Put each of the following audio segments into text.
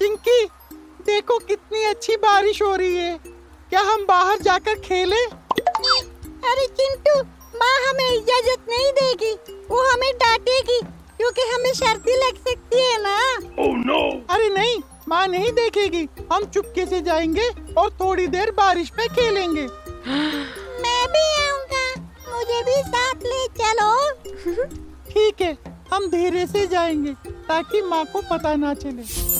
चिंकी, देखो कितनी अच्छी बारिश हो रही है। क्या हम बाहर जाकर खेलें? अरे चिंटू, माँ हमें इजाजत नहीं देगी। वो हमें डांटेगी क्योंकि हमें सर्दी लग सकती है ना। Oh no! अरे नहीं, माँ नहीं देखेगी। हम चुपके से जाएंगे और थोड़ी देर बारिश में खेलेंगे। मैं भी आऊँगा, मुझे भी साथ ले चलो। ठीक है, हम धीरे से जाएंगे ताकि माँ को पता ना चले।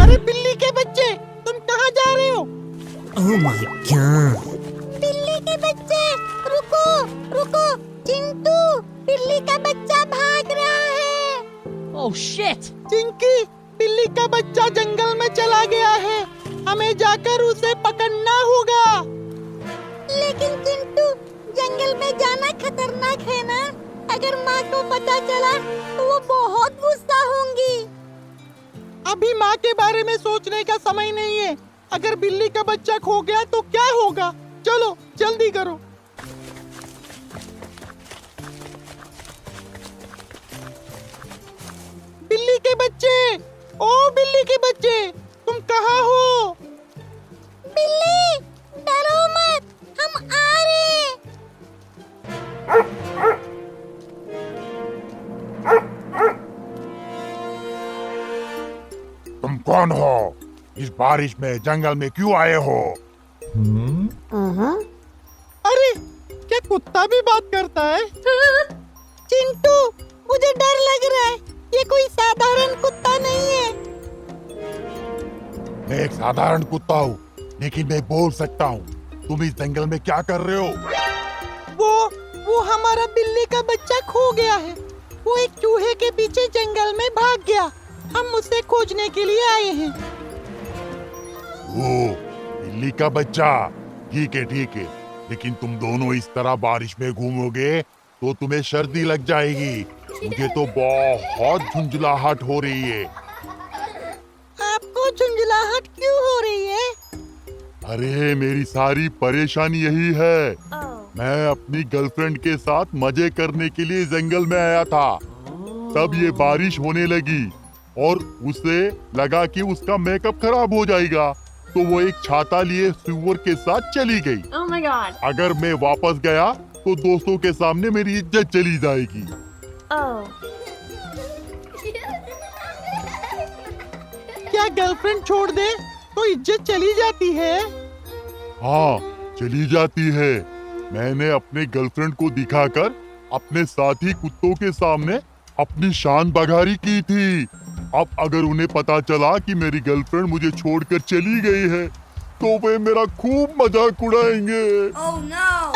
अरे बिल्ली के बच्चे, तुम कहाँ जा रहे हो? Oh my god! बिल्ली के बच्चे, रुको रुको। चिंटू, बिल्ली का बच्चा भाग रहा है। Oh shit! चिंकी, बिल्ली का बच्चा जंगल में चला गया है। हमें जाकर उसे पकड़ना होगा। लेकिन चिंटू, जंगल में जाना खतरनाक है ना। अगर माँ को पता चला तो वो बहुत गुस्सा होंगी। अभी माँ के बारे में सोचने का समय नहीं है। अगर बिल्ली का बच्चा खो गया तो क्या होगा? चलो जल्दी करो। बिल्ली के बच्चे, ओ बिल्ली के बच्चे, तुम कहाँ हो? बिल्ली, डरो मत, हम आ रहे। तुम कौन हो? इस बारिश में जंगल में क्यों आए हो? अरे, क्या कुत्ता भी बात करता है? चिंटू, मुझे डर लग रहा है। ये कोई साधारण कुत्ता नहीं है। मैं एक साधारण कुत्ता हूँ, लेकिन मैं बोल सकता हूँ। तुम इस जंगल में क्या कर रहे हो? वो हमारा बिल्ली का बच्चा खो गया है। वो एक चूहे के पीछे जंगल में भाग गया। हम उसे खोजने के लिए आए हैं। ओ, बिल्ली का बच्चा। ठीक है। लेकिन तुम दोनों इस तरह बारिश में घूमोगे तो तुम्हें सर्दी लग जाएगी। मुझे तो बहुत झुंझलाहट हो रही है। आपको झुंझलाहट क्यों हो रही है? अरे, मेरी सारी परेशानी यही है। मैं अपनी गर्लफ्रेंड के साथ मजे करने के लिए जंगल में आया था। तब ये बारिश होने लगी और उसे लगा कि उसका मेकअप खराब हो जाएगा, तो वो एक छाता लिए सुअर के साथ चली गई। Oh my god! अगर मैं वापस गया तो दोस्तों के सामने मेरी इज्जत चली जाएगी। Oh. क्या गर्लफ्रेंड छोड़ दे तो इज्जत चली जाती है? हाँ, चली जाती है। मैंने अपने गर्लफ्रेंड को दिखाकर अपने साथी कुत्तों के सामने अपनी शान बघारी की थी। अब अगर उन्हें पता चला कि मेरी गर्लफ्रेंड मुझे छोड़कर चली गई है तो वे मेरा खूब मजाक उड़ाएंगे।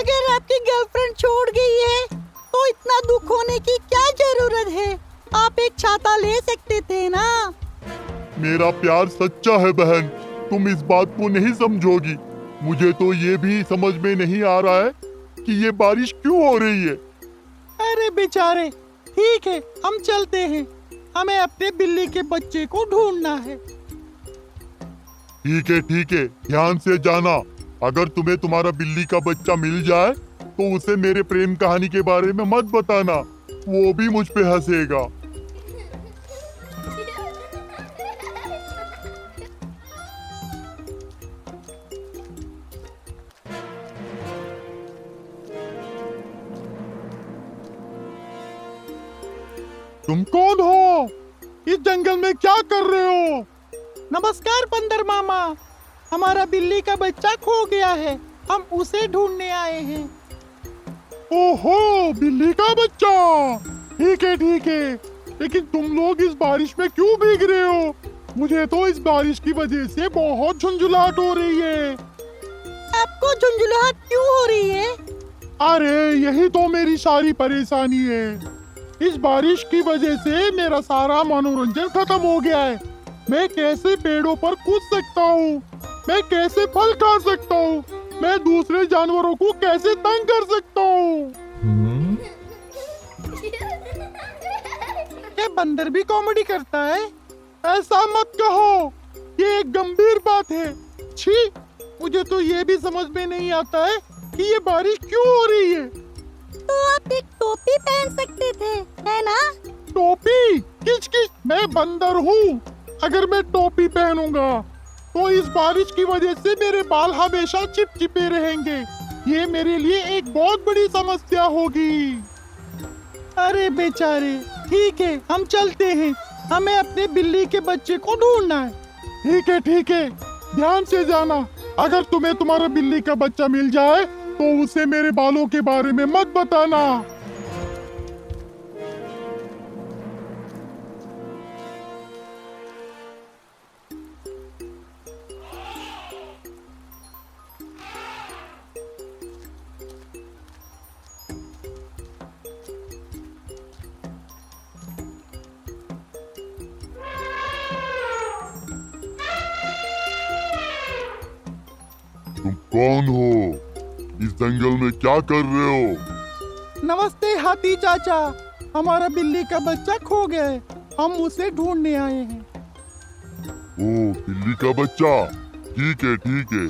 अगर आपकी गर्लफ्रेंड छोड़ गई है तो इतना दुख होने की क्या जरूरत है? आप एक छाता ले सकते थे ना। मेरा प्यार सच्चा है बहन, तुम इस बात को नहीं समझोगी। मुझे तो ये भी समझ में नहीं आ रहा है कि ये बारिश क्यों हो रही है। अरे बेचारे, ठीक है, हम चलते हैं। हमें अपने बिल्ली के बच्चे को ढूंढना है। ठीक है, ध्यान से जाना। अगर तुम्हें तुम्हारा बिल्ली का बच्चा मिल जाए तो उसे मेरे प्रेम कहानी के बारे में मत बताना, वो भी मुझ पे हंसेगा। तुम कौन हो? इस जंगल में क्या कर रहे हो? नमस्कार बंदर मामा, हमारा बिल्ली का बच्चा खो गया है। हम उसे ढूंढने आए हैं। ओहो, बिल्ली का बच्चा। ठीक है, लेकिन तुम लोग इस बारिश में क्यों भीग रहे हो? मुझे तो इस बारिश की वजह से बहुत झुंझुलाहट हो रही है। आपको झुंझुलाहट क्यों हो रही है? अरे, यही तो मेरी सारी परेशानी है। इस बारिश की वजह से मेरा सारा मनोरंजन खत्म हो गया है। मैं कैसे पेड़ों पर कूद सकता हूँ? मैं कैसे फल खा सकता हूँ? मैं दूसरे जानवरों को कैसे तंग कर सकता हूँ? क्या बंदर भी कॉमेडी करता है? ऐसा मत कहो, ये एक गंभीर बात है। छी, मुझे तो ये भी समझ में नहीं आता है कि ये बारिश क्यों हो रही है। तो आप एक टोपी पहन सकते थे, है ना? टोपी? किच किच, मैं बंदर हूँ। अगर मैं टोपी पहनूंगा तो इस बारिश की वजह से मेरे बाल हमेशा चिपचिपे रहेंगे। ये मेरे लिए एक बहुत बड़ी समस्या होगी। अरे बेचारे, ठीक है, हम चलते हैं। हमें अपने बिल्ली के बच्चे को ढूंढना है। ठीक है ठीक है, ध्यान से जाना। अगर तुम्हें तुम्हारा बिल्ली का बच्चा मिल जाए तो उसे मेरे बालों के बारे में मत बताना। तुम कौन हो? इस जंगल में क्या कर रहे हो? नमस्ते हाथी चाचा, हमारा बिल्ली का बच्चा खो गया है। हम उसे ढूंढने आए हैं। ओ, बिल्ली का बच्चा? ठीक है ठीक है,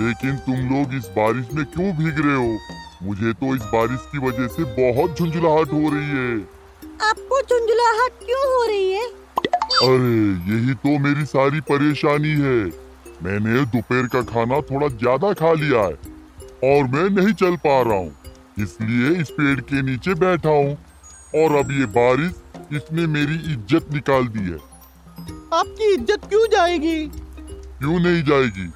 लेकिन तुम लोग इस बारिश में क्यों भीग रहे हो? मुझे तो इस बारिश की वजह से बहुत झुंझुलाहट हो रही है। आपको झुंझुलाहट क्यों हो रही है? अरे, यही तो मेरी सारी परेशानी है। मैंने दोपहर का खाना थोड़ा ज्यादा खा लिया है और मैं नहीं चल पा रहा हूँ, इसलिए इस पेड़ के नीचे बैठा हूँ। और अब ये बारिश, इसने मेरी इज्जत निकाल दी है। आपकी इज्जत क्यों जाएगी? क्यों नहीं जाएगी?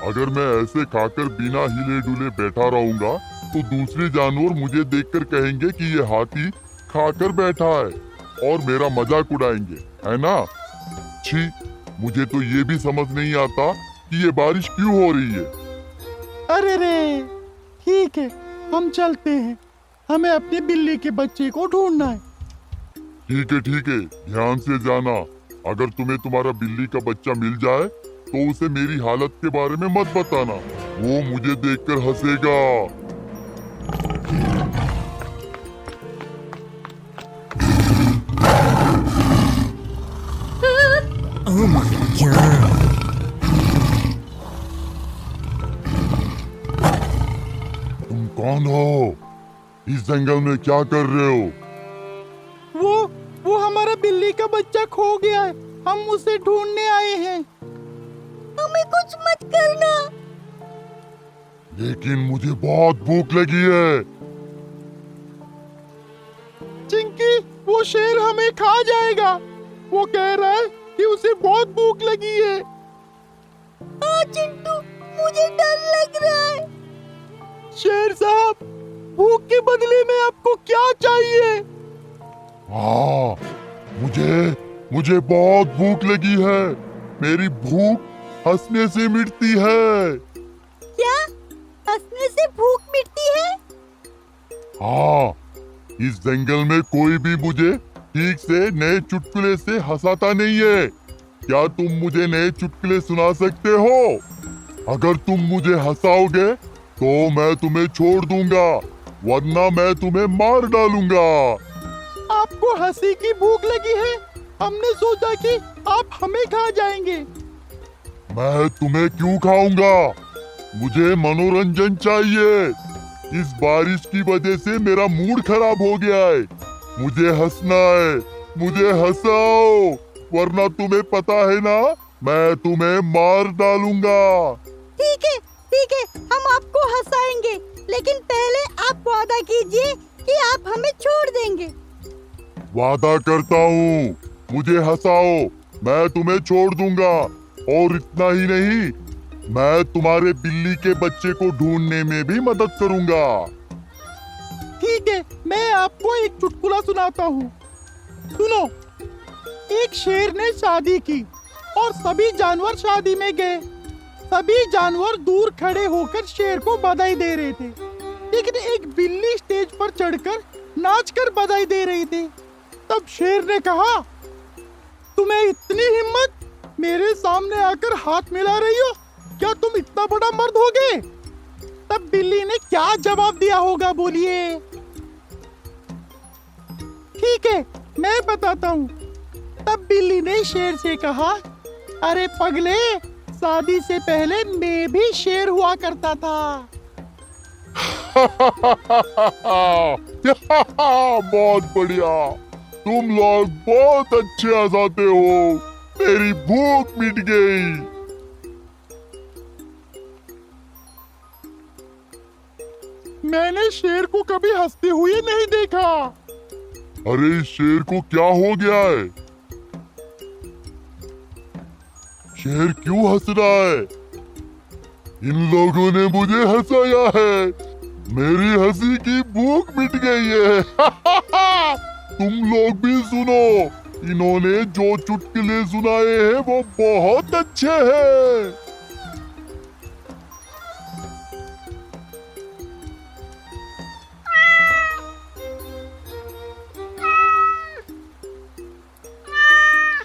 अगर मैं ऐसे खाकर बिना हिले डुले बैठा रहूंगा तो दूसरे जानवर मुझे देखकर कहेंगे कि ये हाथी खाकर बैठा है और मेरा मजाक उड़ाएंगे, है ना? छी, मुझे तो ये भी समझ नहीं आता कि ये बारिश क्यों हो रही है। अरे रे, ठीक है, हम चलते हैं। हमें अपने बिल्ली के बच्चे को ढूंढना है। ठीक है, ध्यान से जाना। अगर तुम्हें तुम्हारा बिल्ली का बच्चा मिल जाए तो उसे मेरी हालत के बारे में मत बताना, वो मुझे देखकर हंसेगा। Oh my god. तुम कौन हो? इस जंगल में क्या कर रहे हो? वो हमारा बिल्ली का बच्चा खो गया है। हम उसे ढूंढने आए हैं। हमें कुछ मत करना। लेकिन मुझे बहुत भूख लगी है। चिंकी, वो शेर हमें खा जाएगा। वो कह रहा है कि उसे बहुत भूख लगी है। हाँ चिंटू, मुझे डर लग रहा है। शेर साहब, भूख के बदले में आपको क्या चाहिए? हाँ, मुझे बहुत भूख लगी है। मेरी भूख हंसने से मिटती है। क्या हंसने से भूख मिटती है? हाँ, इस जंगल में कोई भी मुझे ठीक से नए चुटकुले से हंसाता नहीं है। क्या तुम मुझे नए चुटकुले सुना सकते हो? अगर तुम मुझे हंसाओगे तो मैं तुम्हें छोड़ दूंगा, वरना मैं तुम्हें मार डालूंगा। आपको हंसी की भूख लगी है? हमने सोचा कि आप हमें खा जाएंगे। मैं तुम्हें क्यों खाऊंगा? मुझे मनोरंजन चाहिए। इस बारिश की वजह से मेरा मूड खराब हो गया है। मुझे हंसना है, मुझे हंसाओ, वरना तुम्हें पता है ना, मैं तुम्हें मार डालूंगा। ठीक है, हम आपको हंसाएंगे, लेकिन पहले आप वादा कीजिए कि आप हमें छोड़ देंगे। वादा करता हूँ, मुझे हंसाओ, मैं तुम्हें छोड़ दूंगा। और इतना ही नहीं, मैं तुम्हारे बिल्ली के बच्चे को ढूंढने में भी मदद करूंगा। ठीक है, मैं आपको एक चुटकुला सुनाता हूँ। सुनो। एक शेर ने शादी की और सभी जानवर शादी में गए। सभी जानवर दूर खड़े होकर शेर को बधाई दे रहे थे, लेकिन एक बिल्ली स्टेज पर चढ़कर नाचकर बधाई दे रही थी। तब शेर ने कहा, तुम्हें इतनी हिम्मत, मेरे सामने आकर हाथ मिला रही हो? क्या तुम इतना बड़ा मर्द हो गए? तब बिल्ली ने क्या जवाब दिया होगा, बोलिए? ठीक है, मैं बताता हूँ। तब बिल्ली ने शेर से कहा, अरे पगले, शादी से पहले मैं भी शेर हुआ करता था। बहुत बढ़िया, तुम लोग बहुत अच्छे हंसाते हो। मेरी भूख मिट गई। मैंने शेर को कभी हंसते हुए नहीं देखा। अरे इस शेर को क्या हो गया है? शेर क्यों हंस रहा है? इन लोगों ने मुझे हंसाया है। मेरी हंसी की भूख मिट गई है। तुम लोग भी सुनो, इन्होंने जो चुटकुले सुनाए हैं वो बहुत अच्छे हैं।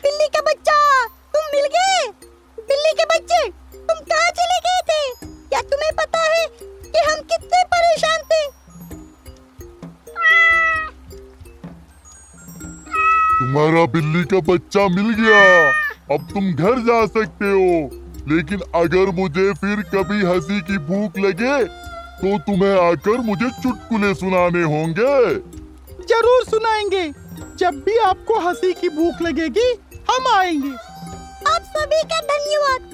बिल्ली का बच्चा, तुम मिल गए। बिल्ली के बच्चे, तुम कहाँ चले गए थे? क्या तुम्हें पता है कि हम कितने परेशान थे? तुम्हारा बिल्ली का बच्चा मिल गया। अब तुम घर जा सकते हो। लेकिन अगर मुझे फिर कभी हंसी की भूख लगे तो तुम्हें आकर मुझे चुटकुले सुनाने होंगे। जरूर सुनाएंगे। जब भी आपको हंसी की भूख लगेगी, हम आएंगे। आप सभी का धन्यवाद।